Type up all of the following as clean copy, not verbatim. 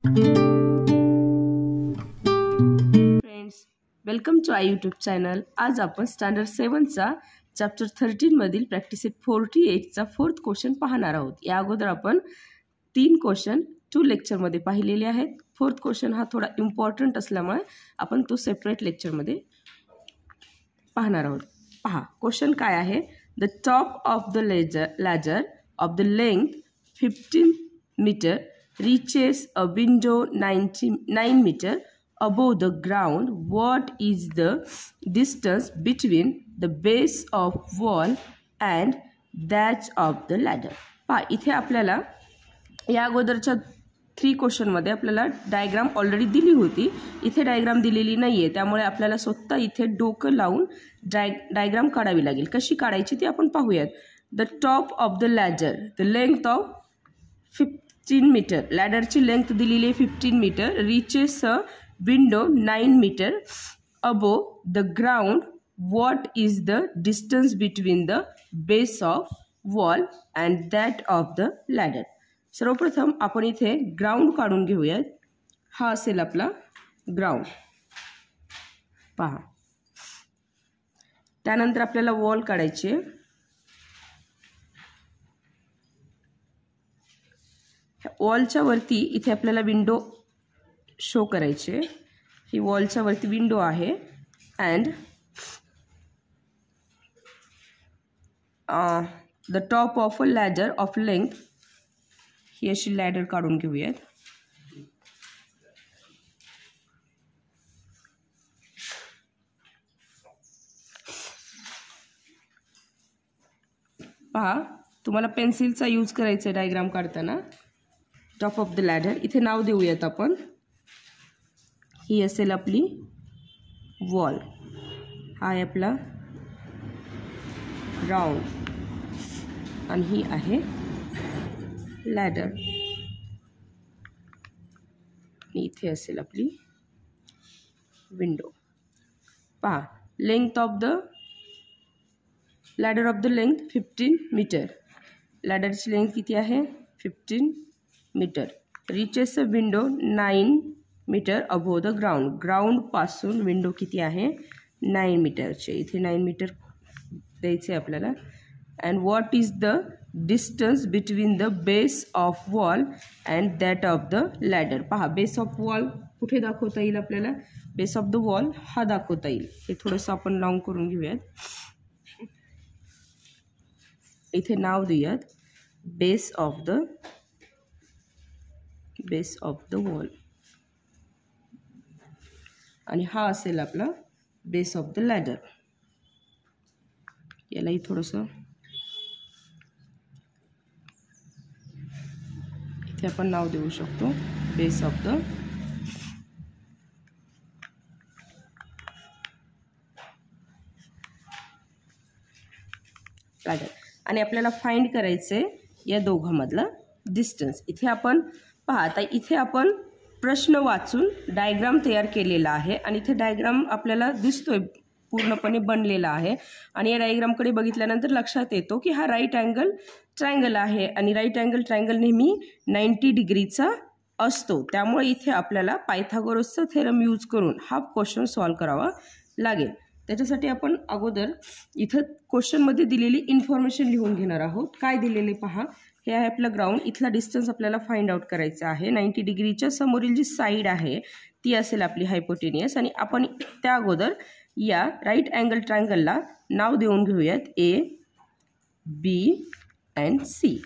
Friends, welcome to I YouTube channel. आज आपण standard 7चा chapter 13 मधील प्रॅक्टिस 48चा 4th क्वेश्चन पाहणार आहोत. या अगोदर आपण 3 क्वेश्चन 2 लेक्चरमध्ये पाहिलेले आहेत. 4th क्वेश्चन हा थोडा इम्पॉर्टंट असल्यामुळे आपण तो सेपरेट लेक्चरमध्ये पाहणार आहोत. पहा क्वेश्चन काय आहे. The top of the ladder of the length 15 meter reaches a window 9 meter above the ground. What is the distance between the base of wall and that of the ladder? पहा इथे आपल्याला या अगोदरच्या 3 क्वेश्चनमध्ये आपल्याला diagram already दिली होती. इथे diagram दिलेली नाही आहे, त्यामुळे आपल्याला स्वतः इथे डोकं लावून डायग्राम काढावी लागेल. कशी काढायची ती आपण पाहूयात. The top of the ladder, the length of 15 metre, लॅडरची लेंथ दिलेली आहे 15 metre. Reaches a window 9 metre above the ground. What is the distance between the base of wall and that of the ladder. सर्वप्रथम आपण इथे ground काढून घेऊयात. हा असेल आपला ग्राउंड. पहा त्यानंतर आपल्याला वॉल काढायची. वॉलच्या वरती इथे आपल्याला विंडो शो करायची. ही वॉलच्या वरती विंडो आहे. And the top of a ladder of length, ही अशी लॅडर काढून घेऊयात. पहा तुम्हाला पेन्सिलचा यूज करायचा आहे डायग्राम काढताना. टॉप ऑफ द लॅडर इथे नाव देऊयात आपण. ही असेल आपली वॉल. हा आहे आपला राउंड आणि ही आहे लॅडर. इथे असेल आपली विंडो. पहा length of the ladder of the length 15 metre. लॅडरची लेंथ किती आहे 15 metre. Reaches a window 9 metre above the ground. Ground पासून विंडो किती आहे 9 मीटरचे. इथे 9 मीटर द्यायचे आपल्याला. And what is the distance between the base of wall and that of the ladder. पहा बेस ऑफ वॉल कुठे दाखवता येईल आपल्याला. बेस ऑफ द वॉल हा दाखवता येईल. हे थोडंसं आपण लॉंग करून घेऊयात. इथे नाव देऊयात बेस ऑफ द वॉल. आणि हा असेल आपला बेस ऑफ द लॅडर. यालाही थोडंसं इथे आपण नाव देऊ शकतो बेस ऑफ द लॅडर. आणि आपल्याला फाइंड करायचे या दोघांमधला डिस्टन्स. इथे आपण पहा आता इथे आपण प्रश्न वाचून डायग्राम तयार केलेला आहे. आणि इथे डायग्राम आपल्याला दिसतोय पूर्णपणे बनलेला आहे. आणि या डायग्रामकडे बघितल्यानंतर लक्षात येतो की हा राईट अँगल ट्रायंगल आहे. आणि राईट अँगल ट्रायंगल नेहमी 90 डिग्रीचा असतो. त्यामुळे इथे आपल्याला पायथागोरसचा थेरम यूज करून हा क्वेश्चन सॉल्व करावा लागेल. त्याच्यासाठी आपण अगोदर इथं क्वेश्चनमध्ये दिलेली इन्फॉर्मेशन लिहून घेणार आहोत. काय दिलेले पहा. हे आहे आपलं ग्राउंड. इथला डिस्टन्स आपल्याला फाइंड आउट करायचा आहे. 90 डिग्रीच्या समोरील जी साईड आहे ती असेल आपली हायपोटेनियस. आणि आपण त्या अगोदर या राईट अँगल ट्रायंगलला नाव देऊन घेऊयात ए बी अँड सी.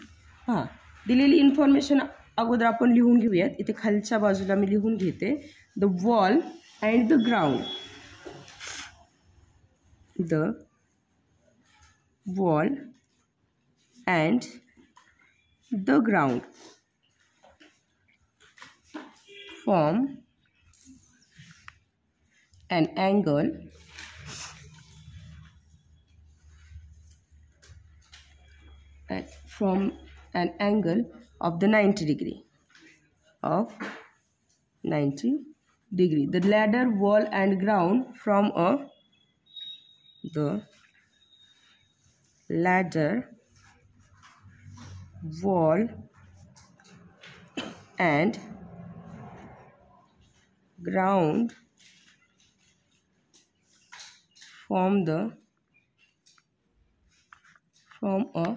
हां दिलेली इन्फॉर्मेशन अगोदर आपण लिहून घेऊयात. इथे खालच्या बाजूला मी लिहून घेते. The wall and the ground. The wall and the ground form an angle from an angle of the 90 degree The ladder, wall and ground from the ladder, wall and ground from a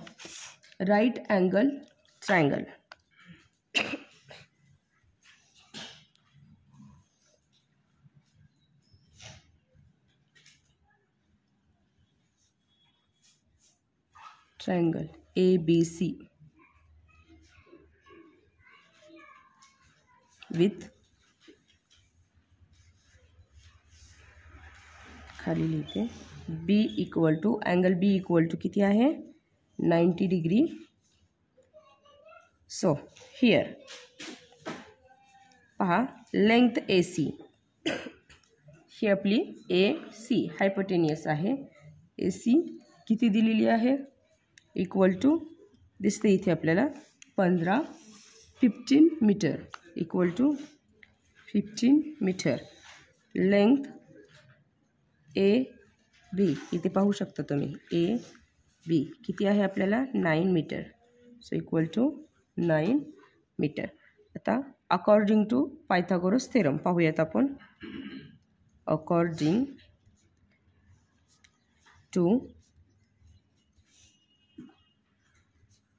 right angle triangle. Triangle ABC with खाली लिहिते B equal to angle B equal to किती आहे 90 degree. So here पहा length AC ही आपली AC hypotenuse आहे. AC किती दिलेली आहे इक्वल टू दिसते इथे आपल्याला 15 metre equal to 15 metre. Length AB इथे पाहू शकता तुम्ही AB किती आहे आपल्याला 9 metre. So equal to 9 metre. आता अकॉर्डिंग टू पायथागोरस थेरम पाहूयात आपण. According to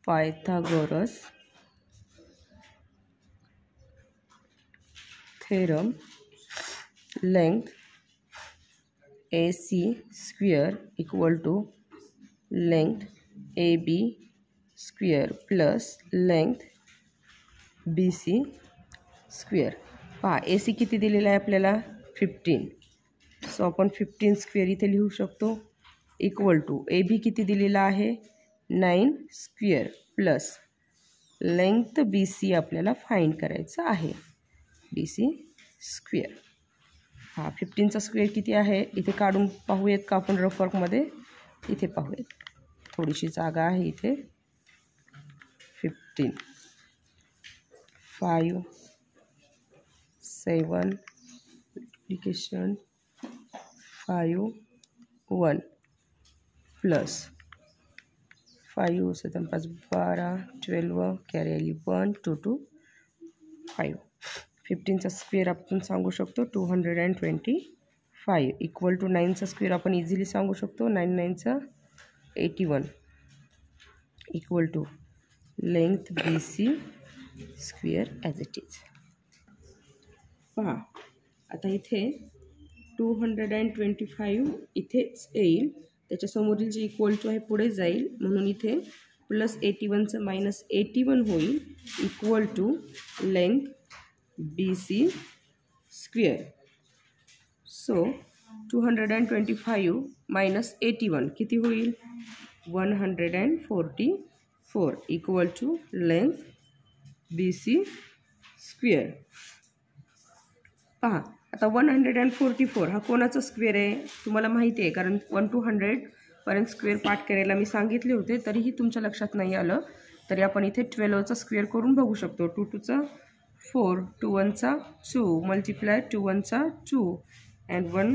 Pythagoras theorem, length AC square equal to length AB square plus length BC square. पहा AC किती दिलेला आहे आपल्याला 15. सो आपण 15 स्क्वेअर इथे लिहू शकतो इक्वल टू AB किती दिलेला आहे 9 स्क्वेअर प्लस लेंथ BC आपल्याला फाइंड करायचं आहे BC स्क्वेअर. हा 15चा स्क्वेअर किती आहे इथे काढून पाहूयात का आपण रफ वर्कमध्ये. इथे पाहूयात थोडीशी जागा आहे इथे. 15 5 7 मल्टिप्लिकेशन 5 1 प्लस 5 7 5 12 12 कॅरी आली 1 2 2 5. 15चा स्क्वेअर आपण सांगू शकतो 225 इक्वल टू 9चा स्क्वेअर आपण इझिली सांगू शकतो 9 9चा 81 equal to length BC square as it is. पहा आता इथे 225 इथेच येईल त्याच्यासमोरील जे इक्वल टू आहे पुढे जाईल म्हणून इथे प्लस 81चं मायनस 81 होईल equal to length BC square. So 225 minus 81 किती होईल 144 equal to length BC square. पहा आता 144 हा कोणाचा स्क्वेअर आहे तुम्हाला माहिती आहे कारण 1 to 100 पर्यंत स्क्वेअर पाठ करायला मी सांगितले होते तरीही तुमच्या लक्षात नाही आलं तरी आपण इथे 12चा स्क्वेअर करून बघू शकतो. 2 2चा 4 2 1चा 2 मल्टिप्लाय 2 1चा 2 अँड 1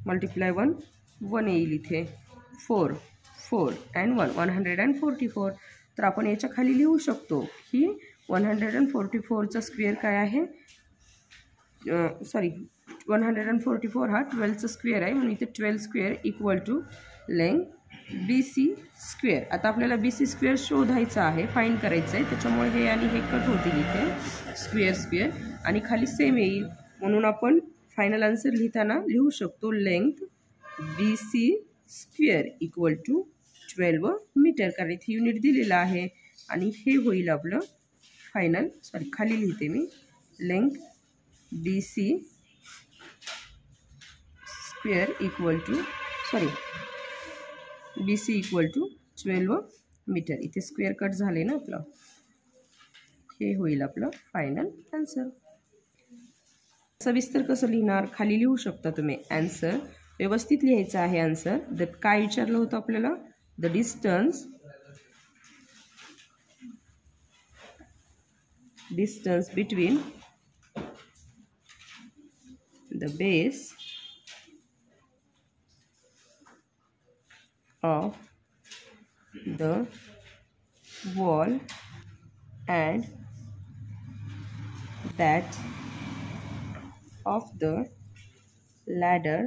मल्टिप्लाय 1 1 येईल इथे 4 4 अँड 1 144. तर आपण याच्या खाली लिहू शकतो की 144चा स्क्वेअर काय आहे सॉरी 144 हा 12चा स्क्वेअर आहे म्हणून इथे 12 square equal to length BC square. आता आपल्याला BC स्क्वेअर शोधायचा आहे फाइंड करायचं आहे त्याच्यामुळे हे आणि हे कट होतील इथे स्क्वेअर स्क्वेअर आणि खाली सेम येईल म्हणून आपण फायनल आन्सर लिहिताना लिहू शकतो length BC square equal to 12 metre कारण इथे युनिट दिलेला आहे आणि हे होईल आपलं फायनल सॉरी खाली लिहिते मी length BC square equal to sorry BC equal to 12 metre. इथे स्क्वेअर कट झाले ना आपलं हे होईल आपलं फायनल आन्सर. सविस्तर कसं लिहिणार खाली लिहू शकता तुम्ही आन्सर व्यवस्थित लिहायचं आहे. आन्सर दट काय विचारलं होतं आपल्याला the distance between the base of the wall and that of the ladder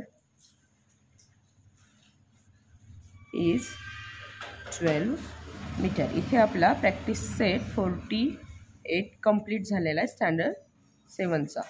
is 12 metre. इथे आपला प्रॅक्टिस सेट 48 कंप्लीट झालेला आहे स्टँडर्ड 7चा.